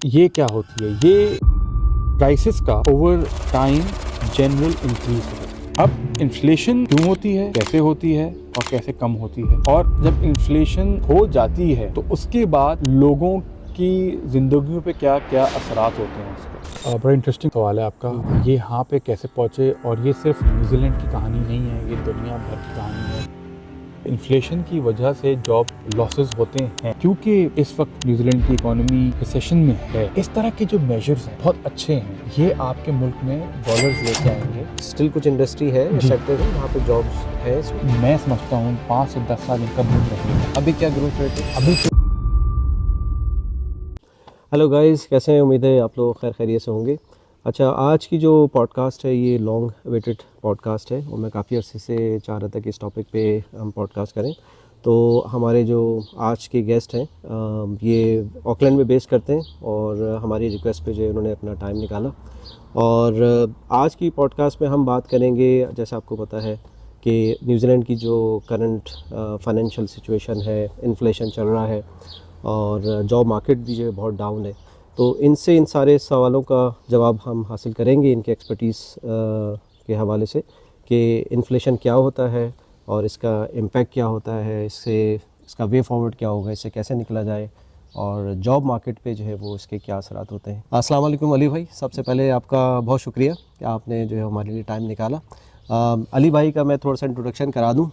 ये क्या होती है? ये प्राइसेस का ओवर टाइम जनरल इंक्रीज है। अब इन्फ्लेशन क्यों होती है, कैसे होती है और कैसे कम होती है, और जब इन्फ्लेशन हो जाती है तो उसके बाद लोगों की जिंदगियों पे क्या क्या असरात होते हैं उसके। बड़ा इंटरेस्टिंग सवाल है आपका। ये यहाँ पे कैसे पहुँचे, और ये सिर्फ न्यूजीलैंड की कहानी नहीं है, ये दुनिया भर की कहानी है। इन्फ्लेशन की वजह से जॉब लॉसेस होते हैं क्योंकि इस वक्त न्यूजीलैंड की इकोनॉमी रिसेशन में है। इस तरह के जो मेजर्स हैं बहुत अच्छे हैं, ये आपके मुल्क में डॉलर्स लेके आएंगे। स्टिल कुछ इंडस्ट्री है, जी। सेक्टर है वहाँ पे जॉब्स है इसमें। मैं समझता हूँ 5 से 10 साल इनका बूम रहेगा। अभी क्या ग्रोथ रेट है? अभी तो हेलो गाइस, कैसे हैं? उम्मीद है आप लोग खैर खैरियत से होंगे। अच्छा, आज की जो पॉडकास्ट है ये लॉन्ग वेटेड पॉडकास्ट है और मैं काफ़ी अरसे से चाह रहा था कि इस टॉपिक पे हम पॉडकास्ट करें। तो हमारे जो आज के गेस्ट हैं ये ऑकलैंड में बेस करते हैं और हमारी रिक्वेस्ट पे जो है उन्होंने अपना टाइम निकाला। और आज की पॉडकास्ट में हम बात करेंगे, जैसे आपको पता है कि न्यूजीलैंड की जो करंट फाइनेंशियल सिचुएशन है, इन्फ्लेशन चल रहा है और जॉब मार्केट भी जो है बहुत डाउन है। तो इनसे इन सारे सवालों का जवाब हम हासिल करेंगे इनके एक्सपर्टीज़ के हवाले से कि इन्फ्लेशन क्या होता है और इसका इम्पैक्ट क्या होता है, इसका वे फॉरवर्ड क्या होगा, इससे कैसे निकला जाए और जॉब मार्केट पे जो है वो इसके क्या असरात होते हैं। अस्सलाम वालेकुम अली भाई, सबसे पहले आपका बहुत शुक्रिया कि आपने जो है हमारे लिए टाइम निकाला। अली भाई का मैं थोड़ा सा इंट्रोडक्शन करा दूँ।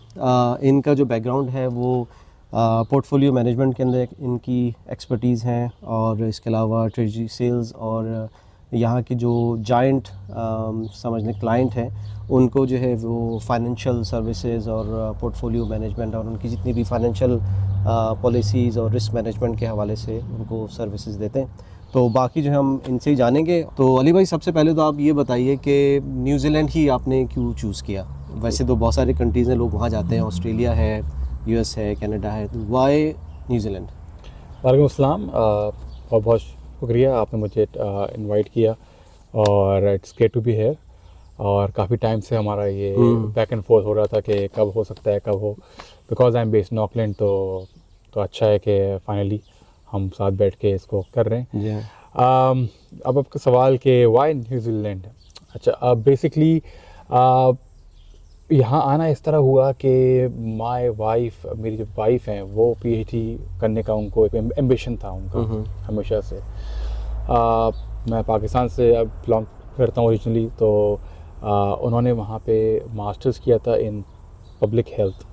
इनका जो बैकग्राउंड है वो पोर्टफोलियो मैनेजमेंट के अंदर इनकी एक्सपर्टीज़ हैं और इसके अलावा ट्रेजरी सेल्स और यहाँ की जो जाइंट समझ लें क्लाइंट हैं उनको जो है वो फाइनेंशियल सर्विसेज और पोर्टफोलियो मैनेजमेंट और उनकी जितनी भी फाइनेंशियल पॉलिसीज़ और रिस्क मैनेजमेंट के हवाले से उनको सर्विसेज देते हैं। तो बाकी जो है हम इनसे ही जानेंगे। तो अली भाई, सबसे पहले तो आप ये बताइए कि न्यूजीलैंड ही आपने क्यों चूज़ किया? वैसे तो बहुत सारे कंट्रीज़ हैं, लोग वहाँ जाते हैं, ऑस्ट्रेलिया है, यूएस है, कनाडा है, तो वाई न्यूजीलैंड? वालेकुम अस्सलाम, बहुत बहुत शुक्रिया आपने मुझे इनवाइट किया और it's great to be here. और काफ़ी टाइम से हमारा ये बैक एंड फोर्थ हो रहा था कि कब हो सकता है, कब हो। Because I am based in Auckland, तो अच्छा है कि फाइनली हम साथ बैठ के इसको कर रहे हैं। अब आपका सवाल कि वाई न्यूजीलैंड। अच्छा, बेसिकली यहाँ आना इस तरह हुआ कि माय वाइफ, मेरी जो वाइफ हैं वो पीएचडी करने का उनको एक एम्बिशन था उनका हमेशा से। मैं पाकिस्तान से अब बिलोंग करता हूँ ओरिजिनली, तो उन्होंने वहाँ पे मास्टर्स किया था इन पब्लिक हेल्थ।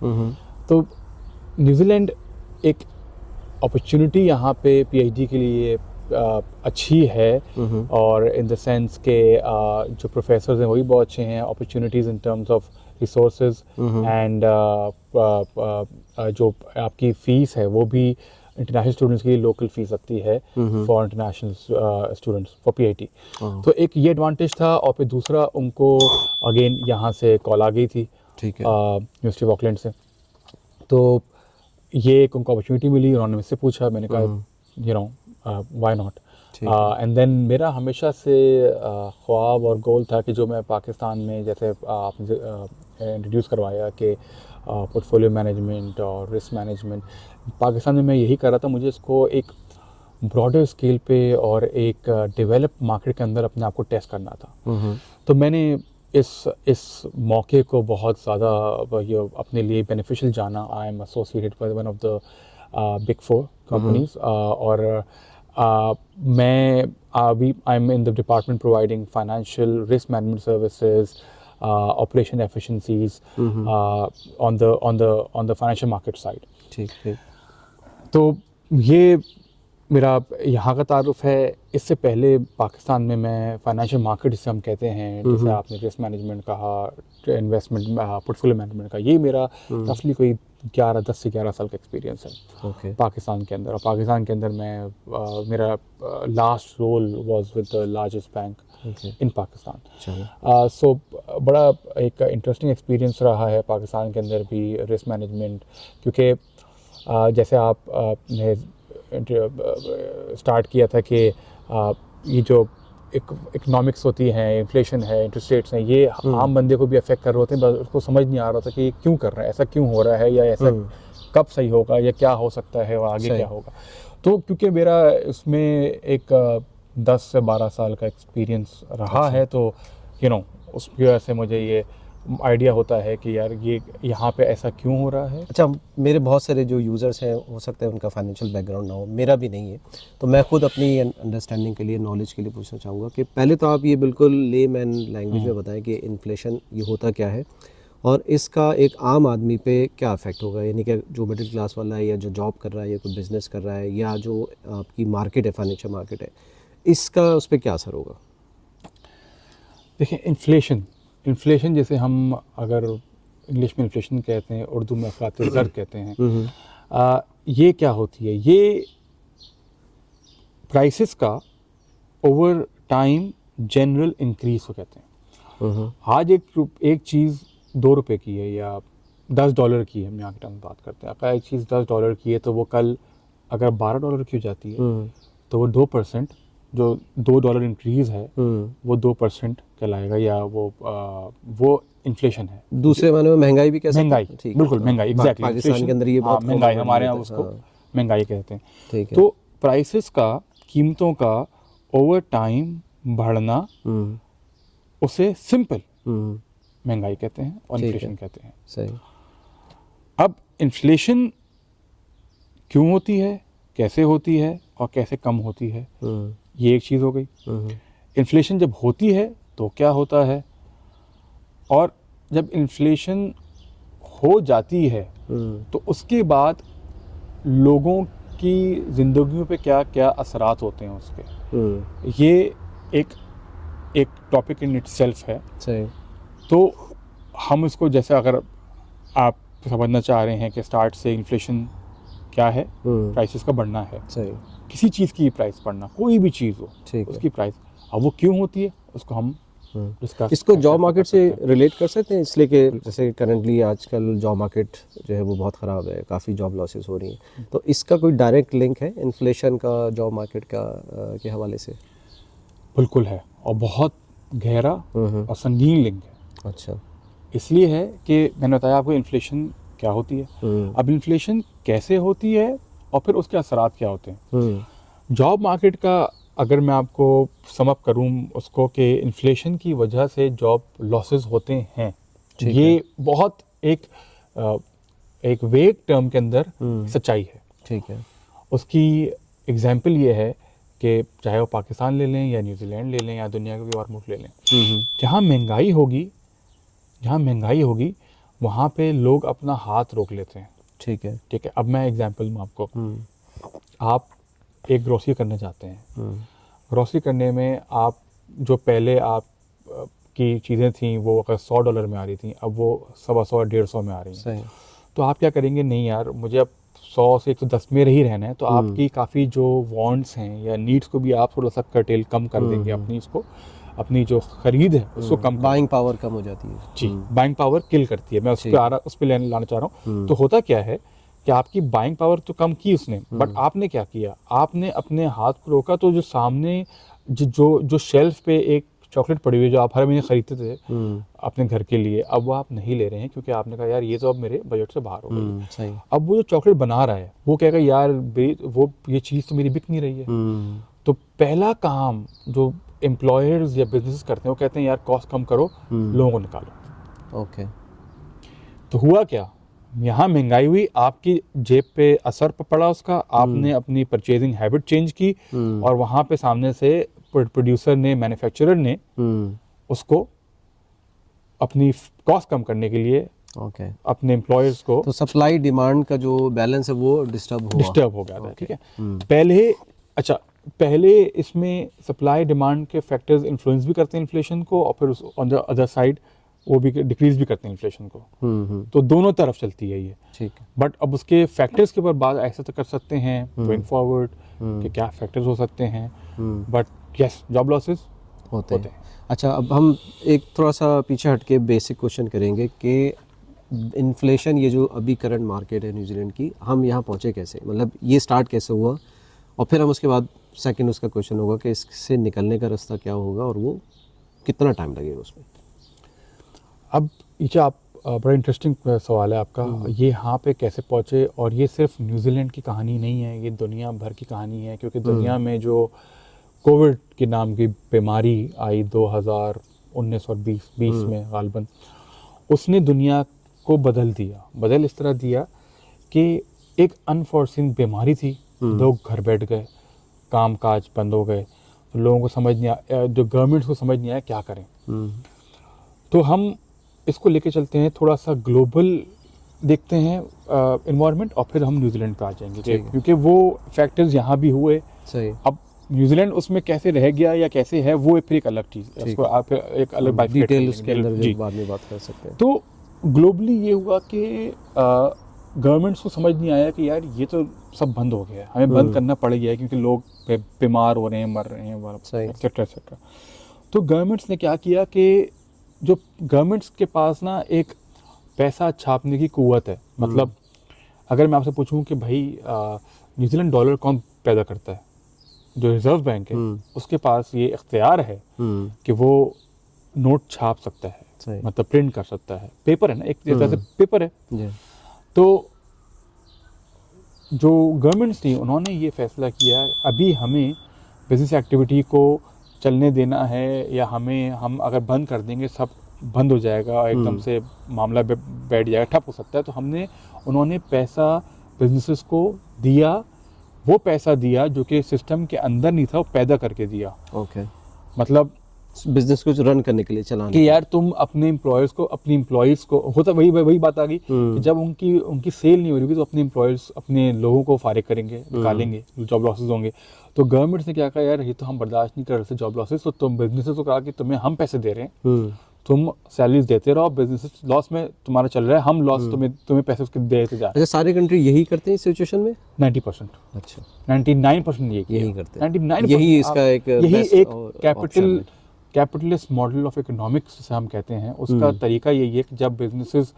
तो न्यूजीलैंड एक अपॉर्चुनिटी यहाँ पे पीएचडी के लिए अच्छी है, और इन द सेंस के जो प्रोफेसर्स हैं वही बहुत अच्छे हैं, opportunities in terms of resources and जो आपकी फ़ीस है वो भी इंटरनेशनल स्टूडेंट्स की लोकल फ़ीस लगती है for international students for PIT. तो एक ये एडवांटेज था, और फिर दूसरा उनको अगेन यहाँ से कॉल आ गई थी, ठीक है, यूनिवर्सिटी ऑफ ऑकलैंड से। तो ये एक उनको अपॉर्चुनिटी मिली, उन्होंने मुझसे पूछा, मैंने कहा व्हाई नॉट। एंड देन मेरा हमेशा से ख्वाब और गोल था कि जो मैं पाकिस्तान में, जैसे आपने इंट्रोड्यूस करवाया कि पोर्टफोलियो मैनेजमेंट और रिस्क मैनेजमेंट, पाकिस्तान में मैं यही कर रहा था। मुझे इसको एक ब्रॉडर स्केल पे और एक डेवलप मार्केट के अंदर अपने आप को टेस्ट करना था। तो मैंने इस मौके को बहुत ज़्यादा ये अपने लिए बेनिफिशियल जाना। I am associated with one of the big 4 companies, और मैं अभी I am in the department providing financial risk management services, operation efficiencies on the financial market side. ठीक है। तो ये मेरा यहाँ का तारुफ है। इससे पहले पाकिस्तान में मैं फाइनेंशियल मार्केट जिसे हम कहते हैं, जैसे आपने रिस्क मैनेजमेंट कहा, इन्वेस्टमेंट पोर्टफोलियो मैनेजमेंट का, ये मेरा रफली कोई 10 से 11 साल का एक्सपीरियंस है पाकिस्तान के अंदर। और पाकिस्तान के अंदर मैं मेरा last role was with the largest bank in Pakistan. So बड़ा एक इंटरेस्टिंग एक्सपीरियंस रहा है पाकिस्तान के अंदर भी रिस्क मैनेजमेंट, क्योंकि जैसे आपने स्टार्ट किया था कि ये जो इकोनॉमिक्स होती हैं, इन्फ्लेशन है, इंटरेस्ट रेट्स हैं, ये आम बंदे को भी अफेक्ट कर रहे होते हैं, बस उसको समझ नहीं आ रहा था कि ये क्यों कर रहा है, ऐसा क्यों हो रहा है, या ऐसा कब सही होगा, या क्या हो सकता है और आगे क्या होगा। तो क्योंकि मेरा इसमें एक 10 से 12 साल का एक्सपीरियंस रहा है, तो उसकी वजह से मुझे ये आइडिया होता है कि यार ये यहाँ पे ऐसा क्यों हो रहा है। अच्छा, मेरे बहुत सारे जो यूज़र्स हैं हो सकता है उनका फाइनेंशियल बैकग्राउंड ना हो, मेरा भी नहीं है, तो मैं खुद अपनी अंडरस्टैंडिंग के लिए, नॉलेज के लिए पूछना चाहूँगा कि पहले तो आप ये बिल्कुल लेमैन लैंग्वेज में बताएं कि इन्फ्लेशन ये होता क्या है और इसका एक आम आदमी पे क्या इफेक्ट होगा, यानी कि जो मिडिल क्लास वाला है या जो जॉब कर रहा है या कोई बिज़नेस कर रहा है या जो आपकी मार्केट है, फाइनेंशियल मार्केट है, इसका उस पर क्या असर होगा। देखिए, इन्फ्लेशन जैसे हम अगर इंग्लिश में इन्फ्लेशन कहते हैं, उर्दू में अफरात ज़र कहते हैं, ये क्या होती है, ये प्राइसेस का ओवर टाइम जनरल इंक्रीज को कहते हैं। आज एक चीज़ 2 रुपए की है या $10 की है, हम यहाँ के टाइम बात करते हैं, अगर एक चीज़ $10 की है तो वो कल अगर $12 की हो जाती है तो वो 2%, जो $2 इंक्रीज़ है वो 2% कहलाएगा, या वो इन्फ्लेशन है। दूसरे माने में महंगाई भी कैसे, महंगाई, बिल्कुल महंगाई, एग्जैक्टली। पाकिस्तान के अंदर ये बहुत महंगाई, हमारे यहाँ उसको महंगाई कहते हैं। ठीक है। तो प्राइसेस का, कीमतों का ओवर टाइम बढ़ना, उसे सिंपल महंगाई कहते हैं और इन्फ्लेशन कहते हैं। सही। अब इन्फ्लेशन क्यों होती है, कैसे होती है और कैसे कम होती है, ये एक चीज़ हो गई। इन्फ्लेशन जब होती है तो क्या होता है, और जब इन्फ्लेशन हो जाती है तो उसके बाद लोगों की ज़िंदगियों पे क्या क्या असरात होते हैं उसके, ये एक टॉपिक इन इटसेल्फ है। सही। तो हम इसको, जैसे अगर आप समझना चाह रहे हैं कि स्टार्ट से इन्फ्लेशन क्या है, प्राइसेस का बढ़ना है। सही। किसी चीज़ की प्राइस बढ़ना, कोई भी चीज़ हो, ठीक है। उसकी प्राइस, अब वो क्यों होती है उसको हम डिस्कस। इसको जॉब मार्केट से रिलेट कर सकते हैं, इसलिए कि जैसे करंटली आजकल जॉब मार्केट जो है वो बहुत ख़राब है, काफ़ी जॉब लॉसेस हो रही हैं, तो इसका कोई डायरेक्ट लिंक है इन्फ्लेशन का जॉब मार्केट का के हवाले से? बिल्कुल है, और बहुत गहरा और संगीन लिंक है। अच्छा। इसलिए है कि मैंने बताया आपको इन्फ्लेशन क्या होती है। अब इन्फ्लेशन कैसे होती है और फिर उसके असरात क्या होते हैं। जॉब मार्केट का अगर मैं आपको सम अप करूं उसको, कि इन्फ्लेशन की वजह से जॉब लॉसेस होते हैं, ये बहुत एक वेग टर्म के अंदर सच्चाई है। ठीक है। उसकी एग्जांपल ये है कि चाहे वो पाकिस्तान ले लें या न्यूजीलैंड ले लें या दुनिया के कोई और मुल्क ले लें, जहाँ महंगाई होगी वहाँ पे लोग अपना हाथ रोक लेते हैं। ठीक है। ठीक है। अब मैं एग्जांपल में आपको, आप एक ग्रोसरी करने जाते हैं, ग्रोसरी करने में आप जो पहले आप की चीज़ें थी वो अगर $100 में आ रही थी, अब वो 125 150 में आ रही हैं। तो आप क्या करेंगे, नहीं यार मुझे अब 100 से 110 में ही रहना है, तो आपकी काफ़ी जो वांट्स हैं या नीड्स को भी आप थोड़ा सा कम कर देंगे, अपनी जो खरीद है उसको कम, बाइंग पावर कम हो जाती है। जी, बाइंग पावर किल करती है। मैं उस पर लाना चाह रहा हूँ। तो होता क्या है कि आपकी बाइंग पावर तो कम की उसने, बट आपने क्या किया, आपने अपने हाथ को रोका, तो जो सामने जो शेल्फ पे एक चॉकलेट पड़ी हुई है जो आप हर महीने खरीदते थे अपने घर के लिए, अब वो आप नहीं ले रहे हैं क्योंकि आपने कहा यार ये तो अब मेरे बजट से बाहर हो गई। सही। अब वो जो चॉकलेट बना रहा है वो कहेगा यार वो ये चीज़ तो मेरी बिक नहीं रही है। तो पहला काम जो एम्प्लॉयर्स या बिजनेस करते हैं वो कहते हैं यार कॉस्ट कम करो, लोगों को निकालो। ओके। तो हुआ क्या, यहाँ महंगाई हुई, आपकी जेब पे असर पड़ा उसका, आपने अपनी परचेजिंग हैबिट चेंज की, और वहाँ पे सामने से प्रोड्यूसर ने, मैन्युफैक्चरर ने उसको अपनी कॉस्ट कम करने के लिए अपने एम्प्लॉयर्स को, तो सप्लाई डिमांड का जो बैलेंस है वो डिस्टर्ब हो गया था। ठीक है। पहले इसमें सप्लाई डिमांड के फैक्टर्स इन्फ्लुएंस भी करते हैं इन्फ्लेशन को, और फिर ऑन द अदर साइड वो भी डिक्रीज भी करते हैं इन्फ्लेशन को। तो दोनों तरफ चलती है ये। ठीक है। बट अब उसके फैक्टर्स के ऊपर बात ऐसा तो कर सकते हैं गोइंग फॉरवर्ड कि क्या फैक्टर्स हो सकते हैं, बट यस, जॉब लॉसेस होते हैं। अच्छा, अब हम एक थोड़ा सा पीछे हटके बेसिक क्वेश्चन करेंगे कि इन्फ्लेशन, ये जो अभी करंट मार्केट है न्यूजीलैंड की, हम यहाँ पहुँचे कैसे, मतलब ये स्टार्ट कैसे हुआ, और फिर हम उसके बाद सेकंड उसका क्वेश्चन होगा कि इससे निकलने का रास्ता क्या होगा और वो कितना टाइम लगेगा उसमें। अब ये आप बड़ा इंटरेस्टिंग सवाल है आपका। ये यहाँ पे कैसे पहुँचे, और ये सिर्फ न्यूजीलैंड की कहानी नहीं है, ये दुनिया भर की कहानी है। क्योंकि दुनिया में जो कोविड के नाम की बीमारी आई 2019 और 20 में गालबन, उसने दुनिया को बदल इस तरह दिया कि एक अनफोर्सिन बीमारी थी, लोग घर बैठ गए, काम काज बंद हो गए, तो लोगों को समझ नहीं आया, जो गवर्नमेंट्स को समझ नहीं आया क्या करें। तो हम इसको लेके चलते हैं, थोड़ा सा ग्लोबल देखते हैं इन्वायरमेंट, और फिर हम न्यूजीलैंड पे आ जाएंगे, क्योंकि वो फैक्टर्स यहाँ भी हुए। सही। अब न्यूजीलैंड उसमें कैसे रह गया या कैसे है, वो फिर एक अलग चीज़ है, उसको आप एक अलग डिटेल उसके अंदर जो बाद में बात कर सकते हैं। तो ग्लोबली ये हुआ कि गवर्नमेंट्स को समझ नहीं आया कि यार ये तो सब बंद हो गया है, हमें बंद करना पड़ गया है, क्योंकि लोग बीमार हो रहे हैं, मर रहे हैं, एक्सेट्रा एक्सेट्रा। तो गवर्नमेंट्स ने क्या किया कि जो गवर्नमेंट्स के पास ना एक पैसा छापने की कुव्वत है। मतलब अगर मैं आपसे पूछूं कि भाई न्यूजीलैंड डॉलर कौन पैदा करता है, जो रिजर्व बैंक है उसके पास ये इख्तियार है कि वो नोट छाप सकता है, मतलब प्रिंट कर सकता है, पेपर है ना, एक तरह से पेपर है। तो जो गवर्नमेंट्स थी उन्होंने ये फैसला किया, अभी हमें बिजनेस एक्टिविटी को चलने देना है, या हम अगर बंद कर देंगे सब बंद हो जाएगा, एकदम से मामला बैठ जाएगा, ठप हो सकता है। तो उन्होंने पैसा बिजनेसेस को दिया, वो पैसा दिया जो कि सिस्टम के अंदर नहीं था, वो पैदा करके दिया। ओके। मतलब बिजनेस को रन करने के लिए चलाने कि यार तुम अपने एम्प्लॉयज़ को होता वही बात आ गई कि जब उनकी सेल नहीं हो रही थी, तो अपने लोगों को फारिग करेंगे, निकालेंगे, जॉब लॉसेस होंगे। तो गवर्नमेंट ने क्या कहा, यार ये तो हम बर्दाश्त नहीं कर रहे थे जॉब लॉसेस, तो तुम बिजनेसेस को कहा कि तुम्हें हम पैसे दे रहे हैं, तुम सैलरीज देते रहो, बिजनेस लॉस में तुम्हारा चल रहा है, हम लॉस तुम्हें पैसे उसके देते जा रहे हैं। अच्छा, सारे कंट्री यही करते हैं इस सिचुएशन में? 90%। अच्छा, 99% यही करते हैं। 99% यही एक कैपिटलिस्ट मॉडल ऑफ इकोनॉमिक्स जिसे हम कहते हैं, उसका तरीका यही है कि जब बिजनेसेस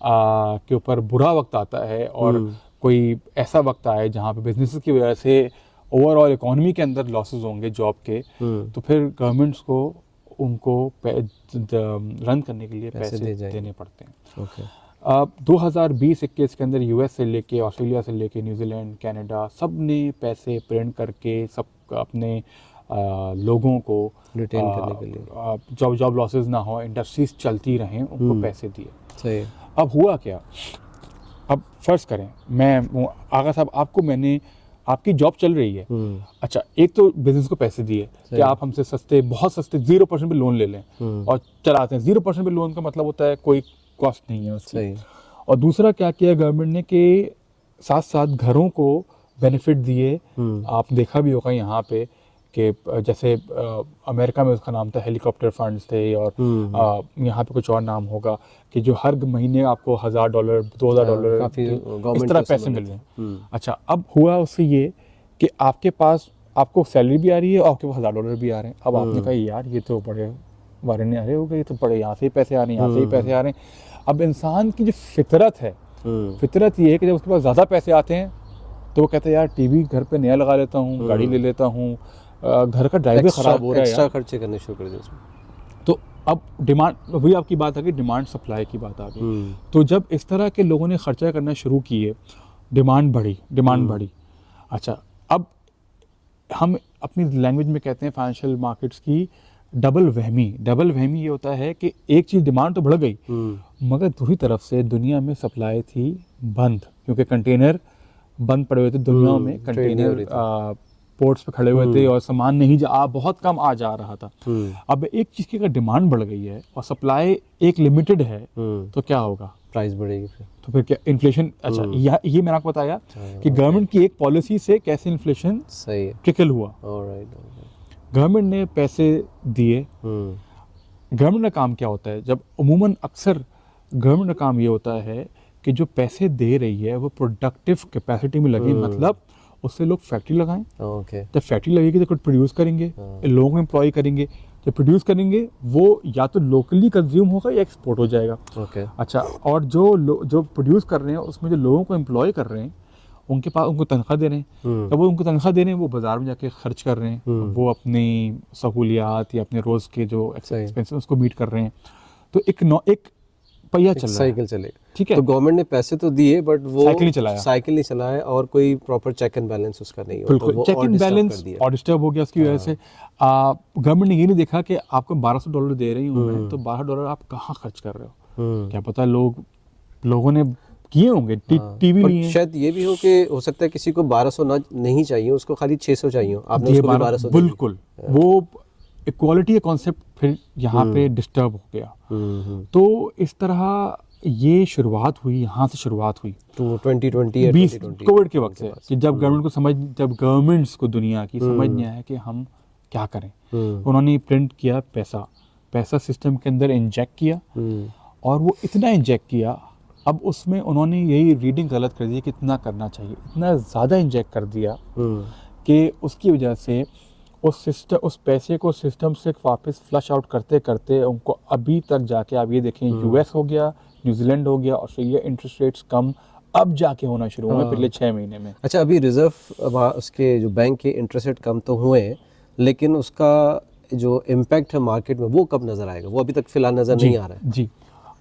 के ऊपर बुरा वक्त आता है और कोई ऐसा वक्त आए जहाँ पे बिजनेसेस की वजह से ओवरऑल इकोनॉमी के अंदर लॉसेस होंगे जॉब के, तो फिर गवर्नमेंट्स को उनको रन करने के लिए पैसे देने पड़ते हैं। okay. 2020-21 के अंदर यूएस से लेके, ऑस्ट्रेलिया से लेके, न्यूजीलैंड, कनाडा, सब ने पैसे प्रिंट करके सब अपने लोगों को रिटेन करने के लिए, जॉब लॉसेस ना हो, इंडस्ट्रीज चलती रहें, उनको पैसे दिए। सही। अब हुआ क्या, अब फर्ज करें मैं आगा साहब, आपकी जॉब चल रही है, अच्छा, एक तो बिजनेस को पैसे दिए कि आप हमसे बहुत सस्ते 0% पे लोन ले लें और चलाते हैं। 0% पे लोन का मतलब होता है कोई कॉस्ट नहीं है उसकी। और दूसरा क्या किया गवर्नमेंट ने कि साथ साथ घरों को बेनिफिट दिए। आप देखा भी होगा यहाँ पे कि जैसे अमेरिका में उसका नाम था हेलीकॉप्टर फंड्स थे, और यहाँ पे कुछ और नाम होगा कि जो हर महीने आपको $1000 $2000 इस तरह पैसे मिल रहे हैं। अच्छा, अब हुआ उससे ये कि आपको सैलरी भी आ रही है और आपके पास $1000 भी आ रहे हैं। अब आपने कहा यार ये तो बड़े वारे नहीं आ रहे हो गए, ये तो बड़े यहाँ से ही पैसे आ रहे हैं, यहाँ से ही पैसे आ रहे हैं। अब इंसान की जो फितरत है, फितरत ये है कि जब उसके पास ज़्यादा पैसे आते हैं तो वो कहता है यार टीवी घर पे नया लगा लेता हूँ, गाड़ी ले लेता हूँ, घर का ड्राइवर खराब हो रहा है, एक्स्ट्रा खर्चे करने शुरू कर दिए उसमें। तो अब डिमांड, वही आपकी बात आ गई, डिमांड सप्लाई की बात आ गई। तो जब इस तरह के लोगों ने खर्चा करना शुरू किए, डिमांड बढ़ी। अच्छा, अब हम अपनी लैंग्वेज में कहते हैं फाइनेंशियल मार्केट्स की डबल वहमी ये होता है कि एक चीज़ डिमांड तो बढ़ गई, मगर दूसरी तरफ से दुनिया में सप्लाई थी बंद, क्योंकि कंटेनर बंद पड़े हुए थे दुनिया में, कंटेनर पोर्ट्स पे खड़े हुए थे और सामान नहीं बहुत कम आ जा रहा था। अब एक चीज़ की अगर डिमांड बढ़ गई है और सप्लाई एक लिमिटेड है, तो क्या होगा, प्राइस बढ़ेगी फिर। तो फिर क्या इन्फ्लेशन। अच्छा, ये मैंने आपको बताया कि गवर्नमेंट की एक पॉलिसी से कैसे इन्फ्लेशन ट्रिकल हुआ। गवर्नमेंट ने पैसे दिए। गवर्नमेंट का काम क्या होता है, जब अमूमन अक्सर गवर्नमेंट का काम ये होता है कि जो पैसे दे रही है वो प्रोडक्टिव कैपेसिटी में लगे, मतलब उससे लोग फैक्ट्री लगाएं। जब फैक्ट्री लगेगी तो कुछ प्रोड्यूस करेंगे, लोगों को एम्प्लॉय करेंगे, जब प्रोड्यूस करेंगे वो या तो लोकली कंज्यूम होगा या एक्सपोर्ट हो जाएगा। अच्छा, और जो प्रोड्यूस कर रहे हैं उसमें जो लोगों को एम्प्लॉय कर रहे हैं उनके पास उनको तनख्वाह दे रहे हैं। जब वो उनको तनख्वाह दे रहे हैं वो बाजार में जाके खर्च कर रहे हैं, वो अपनी सहूलियात या अपने रोज़ के जो एक्सपेंसेस उसको मीट कर रहे हैं। तो एक पहिया चल रहा है, साइकिल चलेगा, ठीक है। तो गवर्नमेंट ने पैसे तो दिए बट वो साइकिल नहीं चलाया और कोई प्रॉपर चेक एंड बैलेंस उसका नहीं हो, बिल्कुल, तो वो चेक और एंड डिस्टर्ब बैलेंस कर दिया। और डिस्टर्ब हो गया उसकी वजह से। गवर्नमेंट ने ये नहीं देखा कि आपको $1200 दे रही हूँ मैं, तो $1200 आप कहाँ खर्च कर रहे हो, क्या पता लोगों ने किए होंगे, टीवी पर लिए, शायद ये भी हो कि हो सकता है किसी को 1200 नहीं चाहिए, उसको खाली 600 चाहिए, आपने उसको भी 1200 दे बिल्कुल, वो इक्वालिटी का कॉन्सेप्ट फिर यहाँ पे डिस्टर्ब हो गया। तो इस तरह ये शुरुआत हुई, यहाँ से शुरुआत हुई तो 2020 कोविड के वक्त से, कि जब गवर्नमेंट्स को दुनिया की समझ नहीं आया कि हम क्या करें, उन्होंने प्रिंट किया पैसा सिस्टम के अंदर इंजेक्ट किया, और वो इतना इंजेक्ट किया, अब उसमें उन्होंने यही रीडिंग गलत कर दी कि इतना करना चाहिए, इतना ज़्यादा इंजेक्ट कर दिया कि उसकी वजह से उस पैसे को सिस्टम से वापस फ्लश आउट करते करते उनको अभी तक जाके आप ये देखें, यूएस हो गया, न्यूजीलैंड हो गया, ऑस्ट्रेलिया, इंटरेस्ट रेट्स कम अब जाके होना शुरू हुए पिछले 6 महीने में। अच्छा, अभी रिजर्व उसके जो बैंक के इंटरेस्ट रेट कम तो हुए हैं, लेकिन उसका जो इम्पैक्ट है मार्केट में वो कब नज़र आएगा? वो अभी तक फिलहाल नज़र नहीं आ रहा है। जी,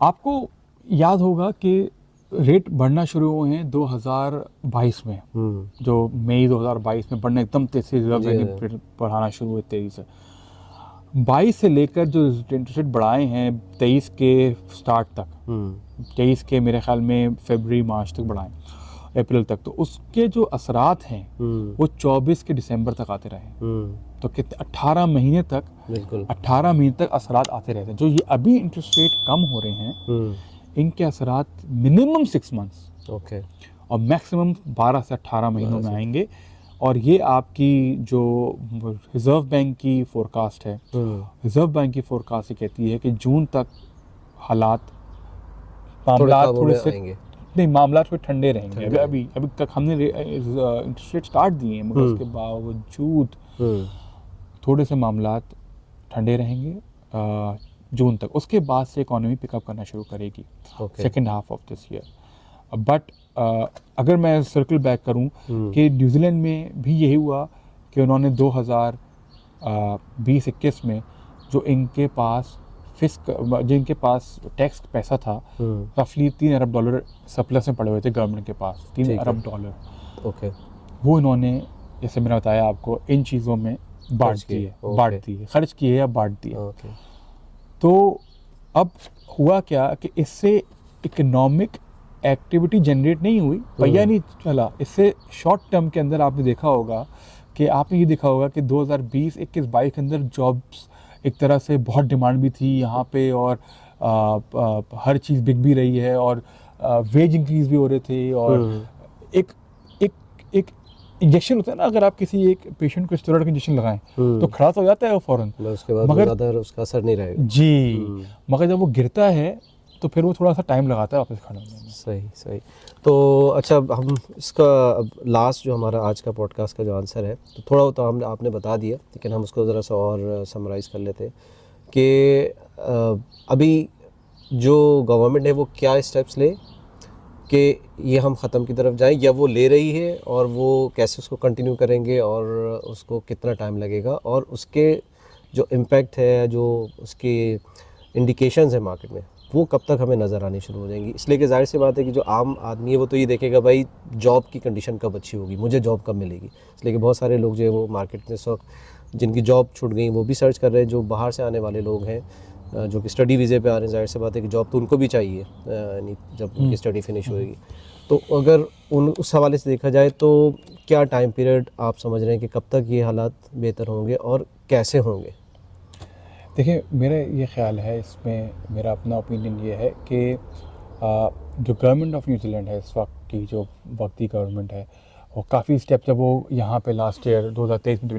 आपको याद होगा कि रेट बढ़ना शुरू हुए हैं 2022 में, जो मई 2022 में बढ़ना एकदम तेज़ी से रिजर्व बैंक ने बढ़ाना शुरू हुए तेज़ी से। 22 से लेकर जो इंटरेस्ट रेट बढ़ाए हैं 23 के स्टार्ट तक, 23 के मेरे ख्याल में फरवरी मार्च तक बढ़ाए, अप्रैल तक, तो उसके जो असरात हैं वो 24 के दिसंबर तक आते रहे। तो कितने 18 महीने तक, बिल्कुल 18 महीने तक असरात आते रहते हैं। जो ये अभी इंटरेस्ट रेट कम हो रहे हैं, इनके असरात मिनिमम 6 मंथ्स ओके और मैक्सिमम 12 से 18 महीनों में आएंगे। और ये आपकी जो रिजर्व बैंक की फोरकास्ट है, रिजर्व बैंक की फोरकास्ट ये कहती है कि जून तक मामला थोड़े से नहीं, मामला थोड़े ठंडे रहेंगे। अभी तक हमने इंटरेस्ट रेट स्टार्ट दिए हैं, मगर उसके बावजूद थोड़े से मामला ठंडे रहेंगे जून तक। उसके बाद से इकोनॉमी पिकअप करना शुरू करेगी second half of this year. But अगर मैं सर्कल बैक करूं कि न्यूजीलैंड में भी यही हुआ कि उन्होंने 2020-21 में जो इनके पास जिनके पास टैक्स पैसा था, रफली $3 अरब सरप्लस में पड़े हुए थे गवर्नमेंट के पास, $3 अरब। ओके, वो इन्होंने, जैसे मैंने बताया आपको, इन चीज़ों में बांट दी है, खर्च किए या बांट दिए। तो अब हुआ क्या कि इससे इकोनॉमिक एक्टिविटी जनरेट नहीं हुई, पहिया नहीं चला। इससे शॉर्ट टर्म के अंदर आपने देखा होगा कि 2020-21-22 के अंदर जॉब्स एक तरह से बहुत डिमांड भी थी यहाँ पे, और हर चीज़ बिक भी रही है, और वेज इंक्रीज भी हो रहे थे, और एक इंजेक्शन होता है ना, अगर आप किसी एक पेशेंट को स्टेरॉइड का इंजेक्शन लगाएं तो खड़ा तो हो जाता है वो फौरन, उसके बाद ज़्यादा उसका असर नहीं रहेगा जी, मगर जब वो गिरता है तो फिर वो थोड़ा सा टाइम लगाता है वापस खड़ा होने में। सही। तो अच्छा, हम इसका लास्ट जो हमारा आज का पॉडकास्ट का जो आंसर है, तो थोड़ा तो आपने बता दिया, लेकिन हम उसको ज़रा सा और समराइज़ कर लेते हैं कि अभी जो गवर्नमेंट है वो क्या स्टेप्स ले कि ये हम ख़त्म की तरफ जाएं, या वो ले रही है और वो कैसे उसको कंटिन्यू करेंगे, और उसको कितना टाइम लगेगा, और उसके जो इम्पैक्ट है, जो उसके इंडिकेशंस है मार्केट में, वो कब तक हमें नज़र आनी शुरू हो जाएंगी। इसलिए कि जाहिर सी बात है कि जो आम आदमी है वो तो ये देखेगा भाई जॉब की कंडीशन कब अच्छी होगी, मुझे जॉब कब मिलेगी। इसलिए कि बहुत सारे लोग जो है वो मार्केट में इस वक्त जिनकी जॉब छूट गई वो भी सर्च कर रहे हैं। जो बाहर से आने वाले लोग हैं, जो कि स्टडी वीज़े पे आ रहे हैं, जाहिर सी बात है कि जॉब तो उनको भी चाहिए यानी जब उनकी स्टडी फिनिश होएगी। तो अगर उस हवाले से देखा जाए तो क्या टाइम पीरियड आप समझ रहे हैं कि कब तक ये हालात बेहतर होंगे और कैसे होंगे? देखिए, मेरा ये ख्याल है, इसमें मेरा अपना ओपिनियन ये है कि जो गवर्नमेंट ऑफ न्यूजीलैंड है इस वक्त की, जो वक्ती गवर्नमेंट है, वो काफ़ी स्टेप, जब वो यहाँ पे लास्ट ईयर 2023 में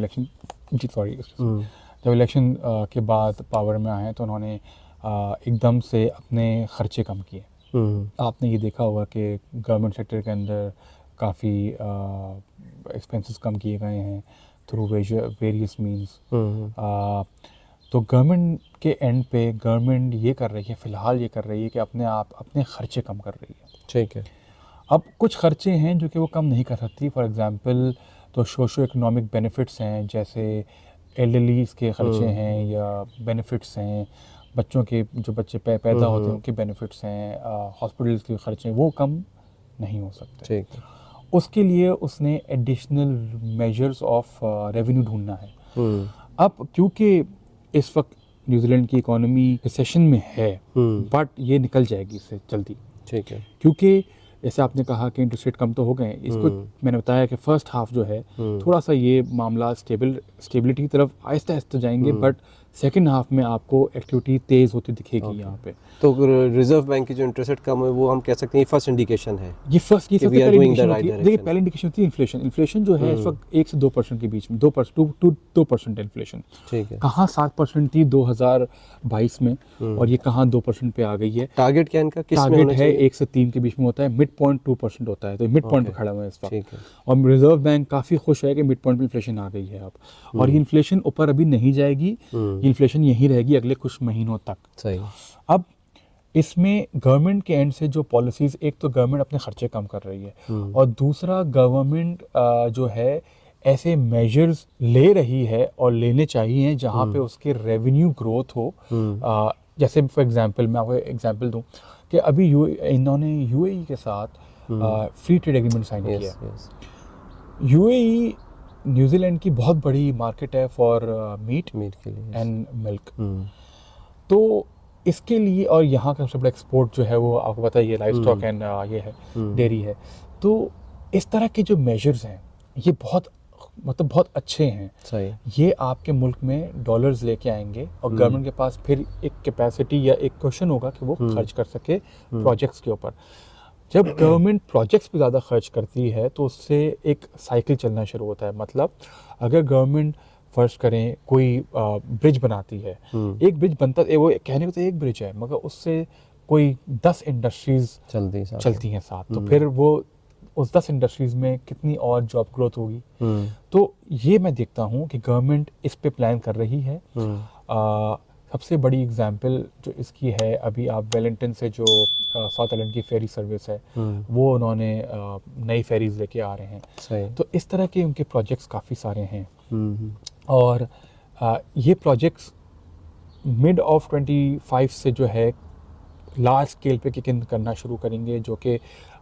जब इलेक्शन के बाद पावर में आए तो उन्होंने एकदम से अपने ख़र्चे कम किए। आपने ये देखा होगा कि गवर्नमेंट सेक्टर के अंदर काफ़ी एक्सपेंसेस कम किए गए हैं थ्रू वेरियस मीन्स। तो गवर्नमेंट के एंड पे गवर्नमेंट ये कर रही है, फ़िलहाल ये कर रही है कि अपने ख़र्चे कम कर रही है। ठीक है। अब कुछ ख़र्चे हैं जो कि वो कम नहीं कर सकती। फॉर एग्ज़ाम्पल तो सोशो इकोनॉमिक बेनिफिट्स हैं, जैसे एल्डरलीज़ के ख़र्चे हैं या बेनिफिट्स हैं, बच्चों के जो बच्चे पैदा होते हैं उनके बेनिफिट्स हैं, हॉस्पिटल्स के खर्चे, वो कम नहीं हो सकते। ठीक है। उसके लिए उसने एडिशनल मेजर्स ऑफ रेवेन्यू ढूंढना है। अब क्योंकि इस वक्त न्यूजीलैंड की इकोनॉमी रिसेशन में है, बट ये निकल जाएगी इससे जल्दी। ठीक है। क्योंकि जैसे आपने कहा कि इंटरेस्ट रेट कम तो हो गए हैं, इसको मैंने बताया कि फर्स्ट हाफ जो है थोड़ा सा ये मामला स्टेबिलिटी की तरफ आहिस्ता आहिस्ता जाएंगे, बट सेकंड हाफ में आपको एक्टिविटी तेज़ होती दिखेगी यहाँ पे। तो रिजर्व बैंक की जो इंटरेस्ट रेट कम है वो हम कह सकते हैं फर्स्ट इंडिकेशन है। ये सबसे we are पहली going the इंडिकेशन right होती है। direction. देखिए पहली इंडिकेशन होती है इन्फ्लेशन जो है इस वक्त 1 से 2% के बीच में, 2% इन्फ्लेशन। ठीक है। कहाँ 7% थी 2022 में और ये कहाँ 2% पे आ गई है। टारगेट क्या इनका, किस में टारगेट होना है चाहिए? 1 से 3 के बीच में होता है, मिड पॉइंट 2% होता है, तो मिड पॉइंट पे खड़ा हुआ है इस ठीक वक्त। है। और रिजर्व बैंक काफ़ी खुश है कि मिड पॉइंट पे इन्फ्लेशन आ गई है अब, और ये इन्फ्लेशन ऊपर अभी नहीं जाएगी, ये इन्फ्लेशन यहीं रहेगी अगले कुछ महीनों तक। सही। अब इसमें गवर्नमेंट के एंड से जो पॉलिसीज़, एक तो गवर्नमेंट अपने खर्चे कम कर रही है और दूसरा गवर्नमेंट जो है ऐसे मेजर्स ले रही है और लेने चाहिए जहाँ पे उसके रेवेन्यू ग्रोथ हो। जैसे फॉर एग्जांपल मैं आपको एग्जांपल दूं कि अभी इन्होंने यूएई के साथ फ्री ट्रेड एग्रीमेंट साइन किया है। यूएई न्यूजीलैंड की बहुत बड़ी मार्केट है फॉर मीट के लिए एंड मिल्क। तो इसके लिए, और यहाँ का सबसे बड़ा एक्सपोर्ट जो है वो आपको पता है, ये लाइव स्टॉक एंड ये है, डेयरी है। तो इस तरह के जो मेजर्स हैं ये बहुत अच्छे हैं। सही। ये आपके मुल्क में डॉलर्स लेके आएंगे और गवर्नमेंट के पास फिर एक कैपेसिटी या एक क्वेश्चन होगा कि वो खर्च कर सके प्रोजेक्ट्स के ऊपर। जब गवर्नमेंट प्रोजेक्ट्स पे ज़्यादा खर्च करती है तो उससे एक साइकिल चलना शुरू होता है। मतलब अगर गवर्नमेंट फर्स्ट करें कोई ब्रिज बनाती है, एक ब्रिज बनता है, वो कहने को तो एक ब्रिज है मगर उससे कोई 10 इंडस्ट्रीज चलती हैं साथ, तो फिर वो उस 10 इंडस्ट्रीज में कितनी और जॉब ग्रोथ होगी। तो ये मैं देखता हूँ कि गवर्नमेंट इस पे प्लान कर रही है। सबसे बड़ी एग्जांपल जो इसकी है, अभी आप वेलिंगटन से जो साउथ आइलैंड की फेरी सर्विस है वो उन्होंने नई फेरीज लेके आ रहे हैं। सही। तो इस तरह के उनके प्रोजेक्ट्स काफ़ी सारे हैं और ये प्रोजेक्ट्स मिड ऑफ 25 से जो है लार्ज स्केल पे किक इन करना शुरू करेंगे, जो कि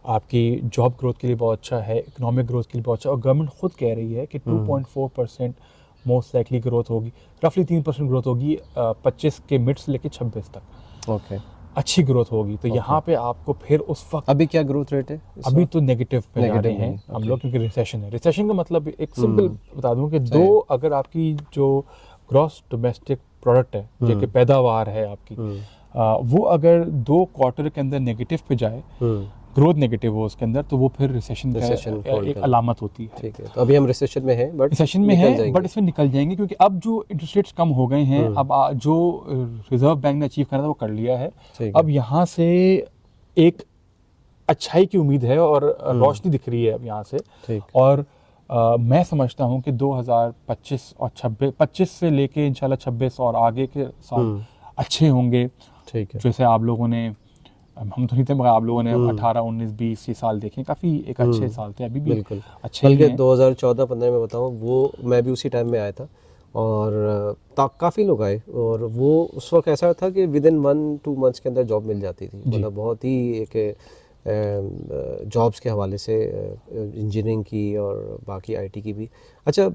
आपकी जॉब ग्रोथ के लिए बहुत अच्छा है, इकोनॉमिक ग्रोथ के लिए बहुत अच्छा है। और गवर्नमेंट खुद कह रही है कि 2.4% मोस्ट लाइकली ग्रोथ होगी, रफली 3% ग्रोथ होगी 25 के मिड से लेके 26 तक। ओके। अच्छी ग्रोथ होगी। तो यहाँ पे आपको फिर उस वक्त, अभी क्या ग्रोथ रेट है? अभी तो नेगेटिव पे जा रहे हैं हम लोग, क्योंकि रिसेशन है। रिसेशन का मतलब एक सिंपल बता दूं कि दो, अगर आपकी जो ग्रॉस डोमेस्टिक प्रोडक्ट है, जो कि पैदावार है आपकी, वो अगर 2 क्वार्टर के अंदर नेगेटिव पे जाए, ग्रोथ नेगेटिव हो उसके अंदर, तो वो फिर रिसेशन का एक अलामत होती है। ठीक है। तो अभी हम रिसेशन में हैं, बट रिसेशन में है, बट इसमें निकल जाएंगे क्योंकि अब जो इंटरेस्ट रेट्स कम हो गए हैं, अब जो रिजर्व बैंक ने अचीव करना था वो कर लिया है। अब यहाँ से एक अच्छाई की उम्मीद है और रोशनी दिख रही है अब यहाँ से। और मैं समझता हूँ कि 2025 और 25 से लेके इंशाल्लाह 26 और आगे के साल अच्छे होंगे। ठीक है। जैसे आप लोगों ने, हम तो नहीं थे मगर आप लोगों ने 18, 19, 20 ये साल देखे, काफ़ी एक अच्छे साल थे, अभी भी बिल्कुल अच्छे बल्कि हैं। 2014-15 में बताऊँ, वो मैं भी उसी टाइम में आया था और काफ़ी लोग आए, और वो उस वक्त ऐसा था कि विद इन 1-2 मंथ्स के अंदर जॉब मिल जाती थी। मतलब बहुत ही एक जॉब्स के हवाले से, इंजीनियरिंग की और बाकी आईटी की भी। अच्छा,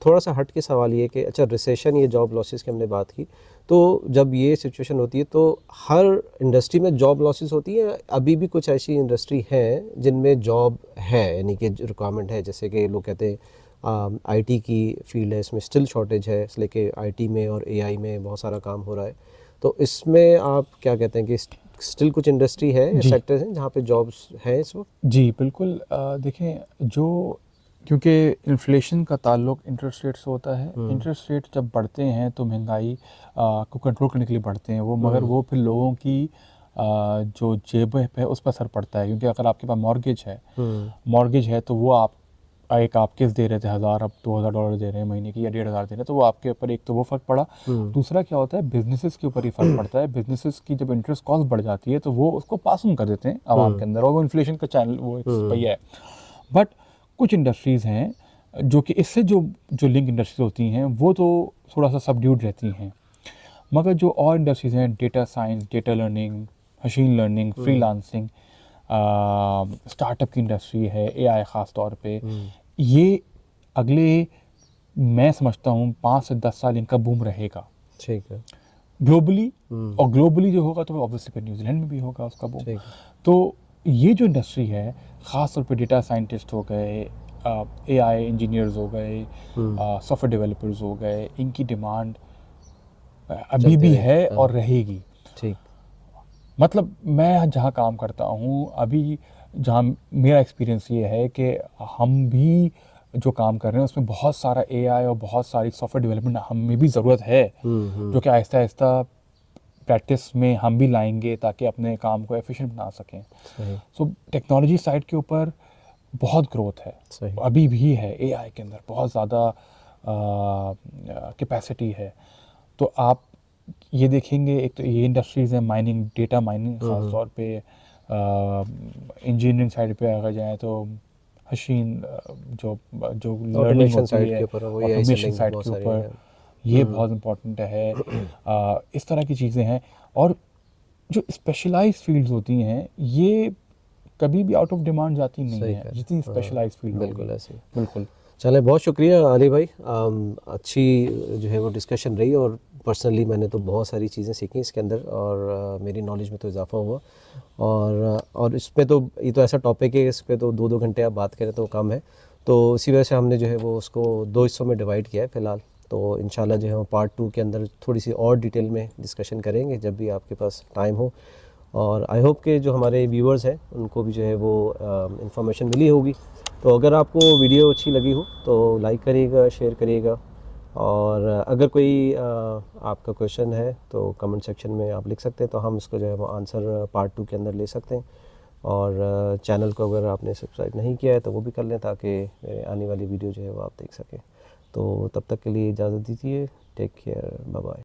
थोड़ा सा हट के सवाल ये कि अच्छा, रिसेशन, ये जॉब लॉसेस की हमने बात की, तो जब ये सिचुएशन होती है तो हर इंडस्ट्री में जॉब लॉसेस होती है? अभी भी कुछ ऐसी इंडस्ट्री हैं जिनमें जॉब है, यानी कि रिक्वायरमेंट है, जैसे कि लोग कहते हैं आईटी की फील्ड है, इसमें स्टिल शॉर्टेज है, इसलिए कि आईटी में और एआई में बहुत सारा काम हो रहा है। तो इसमें आप क्या कहते हैं कि स्टिल कुछ इंडस्ट्री है, सेक्टर्स हैं जहाँ पे जॉब्स हैं इस वक्त? जी बिल्कुल। देखें, जो क्योंकि इन्फ्लेशन का ताल्लुक इंटरेस्ट रेट से होता है, इंटरेस्ट रेट जब बढ़ते हैं तो महंगाई को कंट्रोल करने के लिए बढ़ते हैं वो, मगर वो फिर लोगों की जो जेब है उस पर असर पड़ता है। क्योंकि अगर आपके पास मॉर्गेज है तो वो आप किस्त दे रहे थे 1000, अब $2000 दे रहे हैं महीने की, या 1500 दे रहे हैं, तो वो आपके ऊपर एक तो वो फ़र्क पड़ा। दूसरा क्या होता है, बिजनेसेस के ऊपर ही फ़र्क पड़ता है। बिजनेसेस की जब इंटरेस्ट कॉस्ट बढ़ जाती है तो वो उसको पास ऑन कर देते हैं आवाम के अंदर, और वो इन्फ्लेशन का चैनल वो एक पहिया है। बट कुछ इंडस्ट्रीज़ हैं जो कि इससे जो लिंक इंडस्ट्रीज होती हैं वो तो थोड़ा सा सबड्यूड रहती हैं। मगर जो और इंडस्ट्रीज़ हैं, data science, data learning, machine learning, freelancing, startup की इंडस्ट्री है, एआई ख़ास तौर पे, ये अगले, मैं समझता हूँ 5 से 10 साल इनका बूम रहेगा ठीक है। ग्लोबली। और ग्लोबली जो होगा तो ऑब्वियसली फिर न्यूजीलैंड में भी होगा उसका बूम। ठीक है। तो ये जो इंडस्ट्री है, ख़ास तौर पे डेटा साइंटिस्ट हो गए, एआई इंजीनियर्स हो गए, सॉफ्टवेयर डेवलपर्स हो गए, इनकी डिमांड अभी चलती भी रहेगी, है हाँ। और रहेगी। ठीक। मतलब मैं जहाँ काम करता हूँ अभी, जहाँ मेरा एक्सपीरियंस ये है कि हम भी जो काम कर रहे हैं उसमें बहुत सारा एआई और बहुत सारी सॉफ्टवेयर डेवलपमेंट हमें भी ज़रूरत है, जो कि आहिस्ता आहिस्ता प्रैक्टिस में हम भी लाएंगे ताकि अपने काम को एफिशिएंट बना सकें। सही। सो टेक्नोलॉजी साइड के ऊपर बहुत ग्रोथ है, सही। अभी भी है। एआई के अंदर बहुत ज़्यादा कैपेसिटी है। तो आप ये देखेंगे, एक तो ये इंडस्ट्रीज़ हैं, माइनिंग, डेटा माइनिंग ख़ास तौर पे, इंजीनियरिंग साइड पे अगर जाएँ तो मशीन, जो जो लर्निंग ऑटोमेशन होती साइड है, के ऊपर वो एआई से ऑटोमेशन लिंक्ड साइड बहुत के सारे ऊपर हैं। ये बहुत इम्पोर्टेंट है। इस तरह की चीज़ें हैं। और जो स्पेशलाइज्ड फील्ड्स होती हैं ये कभी भी आउट ऑफ डिमांड जाती नहीं सही है, कह रहे जितनी हैं, स्पेशलाइज्ड फील्ड बिल्कुल होगी। ऐसे ही। बिल्कुल। चलें, बहुत शुक्रिया अली भाई। अच्छी जो है वो डिस्कशन रही और पर्सनली मैंने तो बहुत सारी चीज़ें सीखी इसके अंदर और मेरी नॉलेज में तो इजाफ़ा हुआ। और इस पे तो ये तो ऐसा टॉपिक है, इस पे तो 2-2 घंटे आप बात करें तो कम है। तो इसी वजह से हमने जो है वो उसको 2 हिस्सों में डिवाइड किया है फ़िलहाल। तो इंशाल्लाह जो है वो पार्ट 2 के अंदर थोड़ी सी और डिटेल में डिस्कशन करेंगे जब भी आपके पास टाइम हो। और आई होप कि जो हमारे व्यूअर्स हैं उनको भी जो है वो इन्फॉर्मेशन मिली होगी। तो अगर आपको वीडियो अच्छी लगी हो तो लाइक करिएगा, शेयर करिएगा। और अगर कोई आपका क्वेश्चन है तो कमेंट सेक्शन में आप लिख सकते हैं, तो हम इसको जो है वो आंसर पार्ट 2 के अंदर ले सकते हैं। और चैनल को अगर आपने सब्सक्राइब नहीं किया है तो वो भी कर लें ताकि मेरे आने वाली वीडियो जो है वो आप देख सकें। तो तब तक के लिए इजाज़त दीजिए। Take care, bye bye.